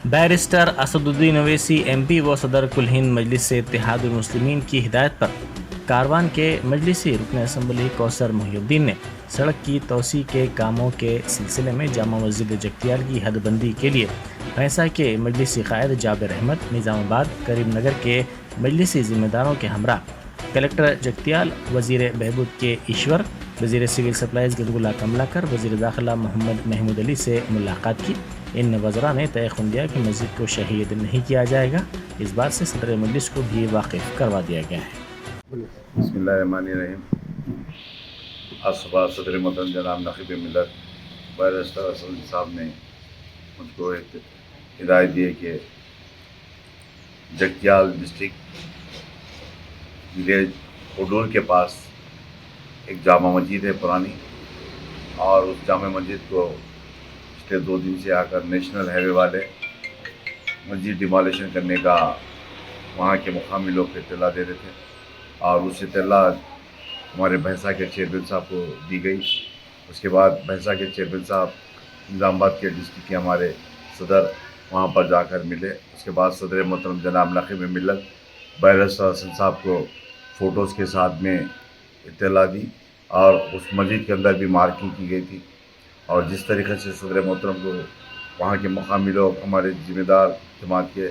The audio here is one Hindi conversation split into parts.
बैरिस्टर असदुद्दीन ओवैसी MP व सदर कुल हिंद मजलिस इत्तेहादुल मुस्लिमीन की हिदायत पर कारवान के मजलिसी रुकन असम्बली कौसर मोहिउद्दीन ने सड़क की तोसी के कामों के सिलसिले में जामा मस्जिद जगतियाल की हदबंदी के लिए भैंसा के मजलिसी कायद जाबिर अहमद, निज़ामाबाद, करीमनगर के मजलिसी जिम्मेदारों के हमरा कलेक्टर जगतियाल, वज़ीर बहबूद के ईश्वर, वज़ीर सिविल सप्लाईज़ गलगुला कमलाकर, वज़ीर दाखिला मोहम्मद महमूद अली से मुलाकात की। इन वज़रा ने तयख़ुन दिया कि मस्जिद को शहीद नहीं किया जाएगा। इस बात से सदर मजलिस को भी वाकिफ़ करवा दिया गया है। बिस्मिल्लाहिर्रहमानिर्रहीम। आज सुबह सदर मोहतरम जनाब नक़ीब मिल्लत बैरिस्टर असद साहब ने मुझको एक हिदायत दी है कि जगतियाल डिस्ट्रिक्ट विलेज उडूर के पास एक जामा मस्जिद है पुरानी, और उस जामा मस्जिद को पिछले 2 दिन से आकर नेशनल हाईवे वाले मस्जिद डिमोलिशन करने का वहाँ के मुकामी लोग इत्तला दे रहे थे, और उस इत्तला हमारे भैंसा के चेयरमैन साहब को दी गई। उसके बाद भैंसा के चेयरमैन साहब निज़ामाबाद के डिस्ट्रिक्ट के हमारे सदर वहाँ पर जाकर मिले। उसके बाद सदर मोहतरम जनाब नक़ीब मिल्लत बैरिस्टर असद साहब को फ़ोटोज़ के साथ में इत्तला दी, और उस मस्जिद के अंदर भी मार्किंग की गई थी। और जिस तरीके से सदर मोहतरम को वहाँ के मुकामी लोग हमारे ज़िम्मेदार जमात के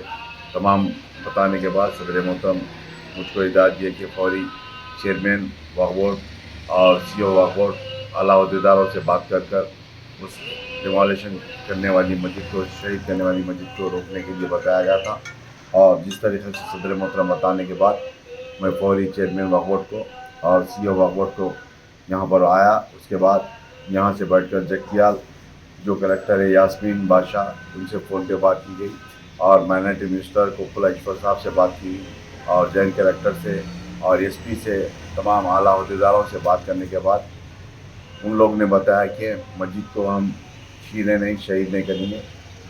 तमाम बताने के बाद सदर मोहतरम मुझको हिदायत दी कि फौरी चेयरमैन वक्फ बोर्ड और CO वक्फ बोर्ड आला अहदेदारों से बात कर उस डिमोलिशन करने वाली मस्जिद को, शहीद करने वाली मस्जिद को रोकने के लिए बताया गया था। और जिस तरीके से सदर मोहतरम बताने के बाद मैं फौरी चेयरमैन वक्फ बोर्ड को और CO वक्फ बोर्ड को यहाँ पर आया। उसके बाद यहाँ से बैठकर जगतियाल जो कलेक्टर है यास्मीन बादशाह, उनसे फ़ोन पे बात की गई, और माइनॉरिटी मिनिस्टर कोकुला ईश्वर साहब से बात की, और जॉइंट कलेक्टर से और SP से, तमाम आला अहदेदारों से बात करने के बाद उन लोग ने बताया कि मस्जिद को हम शीरे नहीं, शहीद नहीं करेंगे।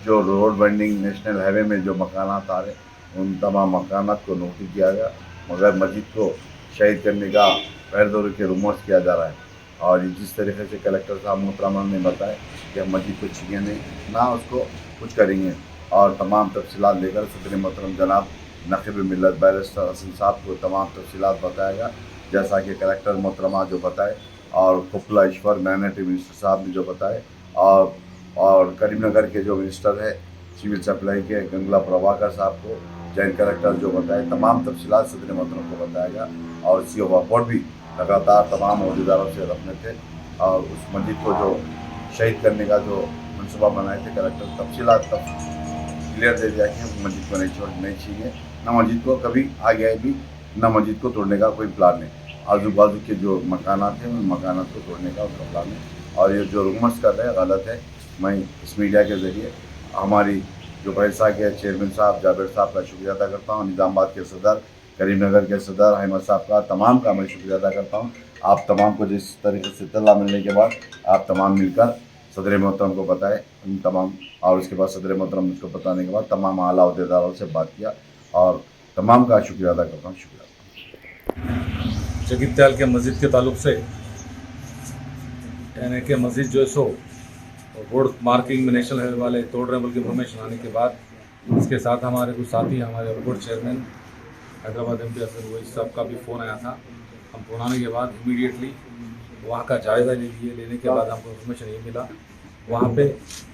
जो रोड बेंडिंग नेशनल हाईवे में जो मकानात आ रहे उन तमाम मकानात को नोटिस किया गया, मगर मस्जिद को शहीद करने का गैर दौर के रूमर्स किया जा रहा है। और जिस तरीके से कलेक्टर साहब मोहतरमा ने बताया कि हम मस्जिद को छीने नहीं, ना उसको कुछ करेंगे, और तमाम तफसीलात लेकर सदर मोहतरम जनाब नक़ीब मिल्लत बैरिस्टर असद साहब को तमाम तफसीलात बताएगा, जैसा कि कलेक्टर मोहतरमा जो बताए, और कोकुला ईश्वर माइनॉरिटी मिनिस्टर साहब ने जो बताए, और करीमनगर के जो मिनिस्टर है सिविल सप्लाई के गंगला प्रभाकर साहब को, जॉइंट कलेक्टर जो बताए, तमाम तफसीलात सदर मोहतरम को बताएगा। और CO वक्फ बोर्ड भी लगातार तमाम अहदेदारों से रखने थे, और उस मस्जिद को जो शहीद करने का जो मनसूबा बनाए थे कलेक्टर, तफसीलात क्लियर दे दिया कि मस्जिद को नहीं चाहिए, ना मस्जिद को कभी आगे भी, ना मस्जिद को तोड़ने का कोई प्लान नहीं। आजू बाजू के जो मकानात हैं उन मकानात को तोड़ने का उनका प्लान है, और ये जो रूमर्स कर रहे हैं गलत है। मैं इस मीडिया के ज़रिए हमारी जो भैंसा के चेयरमैन साहब जाबिर साहब का शुक्रिया अदा करता हूँ, निज़ामाबाद के सदर, करीमनगर के सदर अहमद साहब का, तमाम का मैं शुक्रिया अदा करता हूँ। आप तमाम को जिस तरीके से इत्तला मिलने के बाद आप तमाम मिलकर सदर मोहतरम को बताए उन तमाम, और उसके बाद सदर मोहतरम मुझको बताने के बाद तमाम आला अहदेदारों से बात किया, और तमाम का शुक्रिया अदा करता हूँ। शुक्रिया। जगतियाल के मस्जिद के ताल्लुक से, यानी कि मस्जिद जो है सो रोड मार्किंग में नेशनल हाईवे वाले तोड़ रहे बल्कि इन्फॉर्मेशन आने के बाद इसके साथ हमारे कुछ साथी, हमारे board chairman Hyderabad MP Asad Owaisi साहब का भी फ़ोन आया था। हम फ़ोन आने के बाद इमीडिएटली वहाँ का जायज़ा लेने के बाद हमको इन्फॉर्मेशन ये मिला वहाँ पे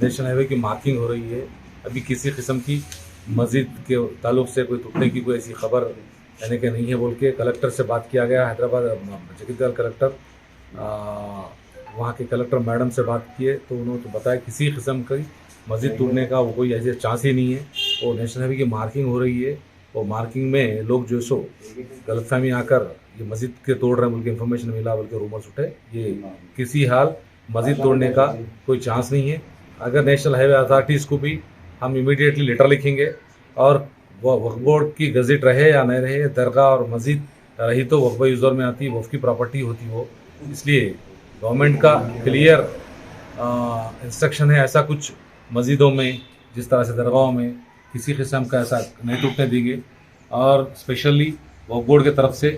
नेशनल हाईवे की मार्किंग हो रही है। अभी किसी किस्म की मस्जिद के ताल्लुक से कोई टूटने की कोई ऐसी खबर यानी कि नहीं है बोल के कलेक्टर से बात किया गया। हैदराबाद जगतियाल कलेक्टर, वहाँ के कलेक्टर मैडम से बात किए तो उन्होंने तो बताया किसी किस्म की मस्जिद टूटने का वो कोई ऐसे चांस ही नहीं है। और नेशनल हाईवे की मार्किंग हो रही है, और मार्किंग में लोग जो सो गलतफहमी आकर ये मस्जिद के तोड़ रहे हैं बल्कि इन्फॉर्मेशन मिला बल्कि रूमर्स उठे, ये किसी हाल मस्जिद तोड़ने का कोई चांस नहीं है। अगर नेशनल हाईवे अथॉरिटीज़ को भी हम इमीडिएटली लेटर लिखेंगे, और वह वक्फ बोर्ड की गज़ट रहे या नहीं रहे, दरगाह और मस्जिद रही तो वक्फ यूज़र में आती, वक्फ की प्रॉपर्टी होती वो, इसलिए गवर्नमेंट का क्लियर इंस्ट्रक्शन है ऐसा कुछ मस्जिदों में जिस तरह से दरगाहों में किसी किस्म का ऐसा नहीं टूटने देंगे। और स्पेशली वक्फ बोर्ड की तरफ से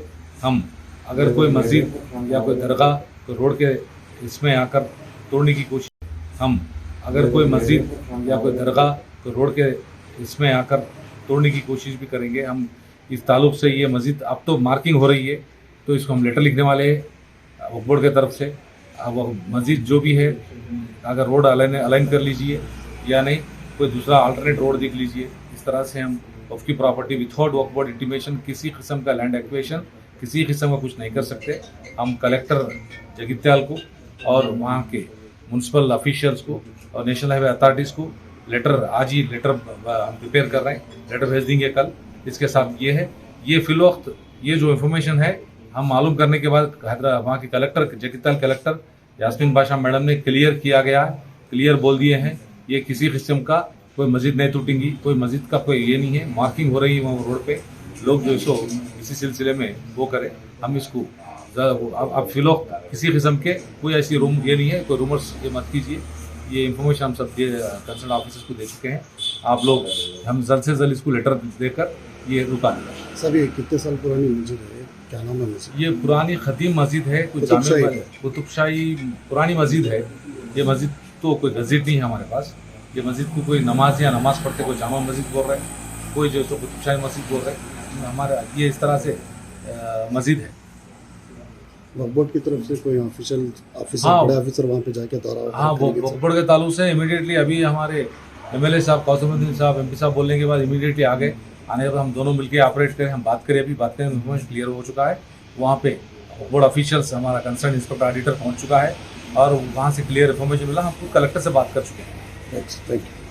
हम अगर कोई मस्जिद या कोई दरगाह कोई रोड के इसमें आकर तोड़ने की कोशिश, हम अगर कोई मस्जिद या कोई दरगाह कोई रोड के इसमें आकर तोड़ने की कोशिश भी करेंगे। हम इस ताल्लुक से ये मस्जिद अब तो मार्किंग हो रही है, तो इसको हम लेटर लिखने वाले हैं वक्फ बोर्ड की तरफ से। अब मस्जिद जो भी है, अगर रोड अलाइन कर लीजिए या नहीं, कोई दूसरा अल्टरनेट रोड देख लीजिए। इस तरह से हम वक्फ की प्रॉपर्टी विथआउट वक्फ बोर्ड इंटीमेशन किसी किस्म का लैंड एक्विजिशन, किसी किस्म का कुछ नहीं कर सकते। हम कलेक्टर जगित्याल को और वहाँ के म्यूनसिपल ऑफिशियल्स को और नेशनल हाईवे अथॉरिटीज़ को लेटर, आज ही लेटर हम प्रिपेयर कर रहे हैं, लेटर भेज देंगे कल। इसके साथ ये है, ये फिलवक्त ये जो इन्फॉर्मेशन है हम मालूम करने के बाद हैदराबाद वहाँ के कलेक्टर, जगित्याल कलेक्टर यास्मीन बादशाह मैडम ने क्लियर किया गया है, क्लियर बोल दिए हैं, ये किसी किस्म का कोई मस्जिद नहीं टूटेंगी, कोई मस्जिद का कोई ये नहीं है। मार्किंग हो रही है वहाँ रोड पे, लोग जो इसको इसी सिलसिले में वो करें। हम इसको अब फिलवक्त किसी किस्म के कोई ऐसी ये नहीं है, कोई रूमर्स ये मत कीजिए। ये इन्फॉर्मेशन हम सब कंसर्न ऑफिसर्स को दे चुके हैं। आप लोग, हम जल्द से जल्द इसको लेटर देकर ये रुका देंगे। सर ये कितने साल पुरानी मस्जिद है, क्या नाम है मस्जिद? ये पुरानी खतीम मस्जिद है, कुछ कुतुबशाही पुरानी मस्जिद है। ये मस्जिद तो कोई गज़ेट नहीं है हमारे पास। ये मस्जिद को कोई नमाज या नमाज पढ़ते कोई जामा मस्जिद बोल रहे हैं, कोई जो तो कुतुबशाही मस्जिद बोल रहे हैं। हमारा ये इस तरह से मस्जिद है। वक्फ बोर्ड की तरफ से कोई ऑफिसर हाँ, बड़े ऑफिसर वहाँ पे जाके दौरा हाँ, वो वक्फ बोर्ड के ताल्लुक से इमीडिएटली अभी हमारे MLA साहब कौसमुद्दीन साहब MP साहब बोलने के बाद इमीडिएटली आ गए। आने पर हम दोनों मिलकर ऑपरेट करें, हम बात करें, अभी बात करें, इन्फॉर्मेशन क्लियर हो चुका है। वहाँ पे बोर्ड ऑफिशियल्स, हमारा कंसर्न इंस्पेक्टर ऑडिटर पहुँच चुका है और वहाँ से क्लियर इन्फॉर्मेशन मिला। हम खुद कलेक्टर से बात कर चुके हैं। Thank you.